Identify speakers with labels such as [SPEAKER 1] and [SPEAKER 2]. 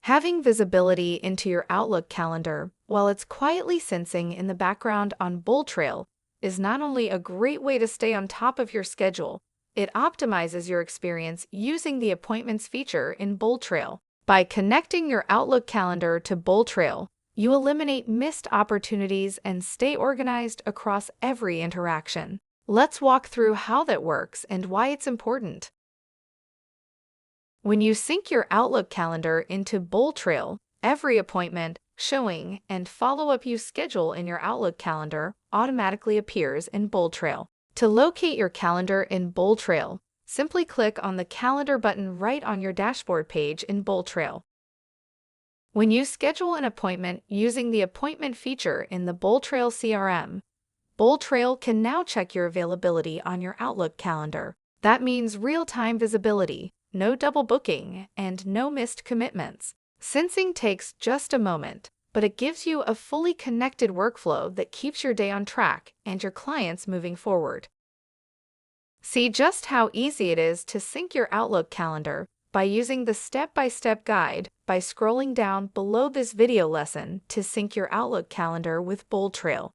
[SPEAKER 1] Having visibility into your Outlook calendar while it's quietly sensing in the background on BoldTrail is not only a great way to stay on top of your schedule, it optimizes your experience using the Appointments feature in BoldTrail. By connecting your Outlook calendar to BoldTrail, you eliminate missed opportunities and stay organized across every interaction. Let's walk through how that works and why it's important. When you sync your Outlook calendar into BoldTrail, every appointment, showing, and follow-up you schedule in your Outlook calendar automatically appears in BoldTrail. To locate your calendar in BoldTrail, simply click on the Calendar button right on your dashboard page in BoldTrail. When you schedule an appointment using the Appointment feature in the BoldTrail CRM, BoldTrail can now check your availability on your Outlook calendar. That means real-time visibility, no double booking, and no missed commitments. Syncing takes just a moment, but it gives you a fully connected workflow that keeps your day on track and your clients moving forward. See just how easy it is to sync your Outlook calendar by using the step-by-step guide by scrolling down below this video lesson to sync your Outlook calendar with BoldTrail.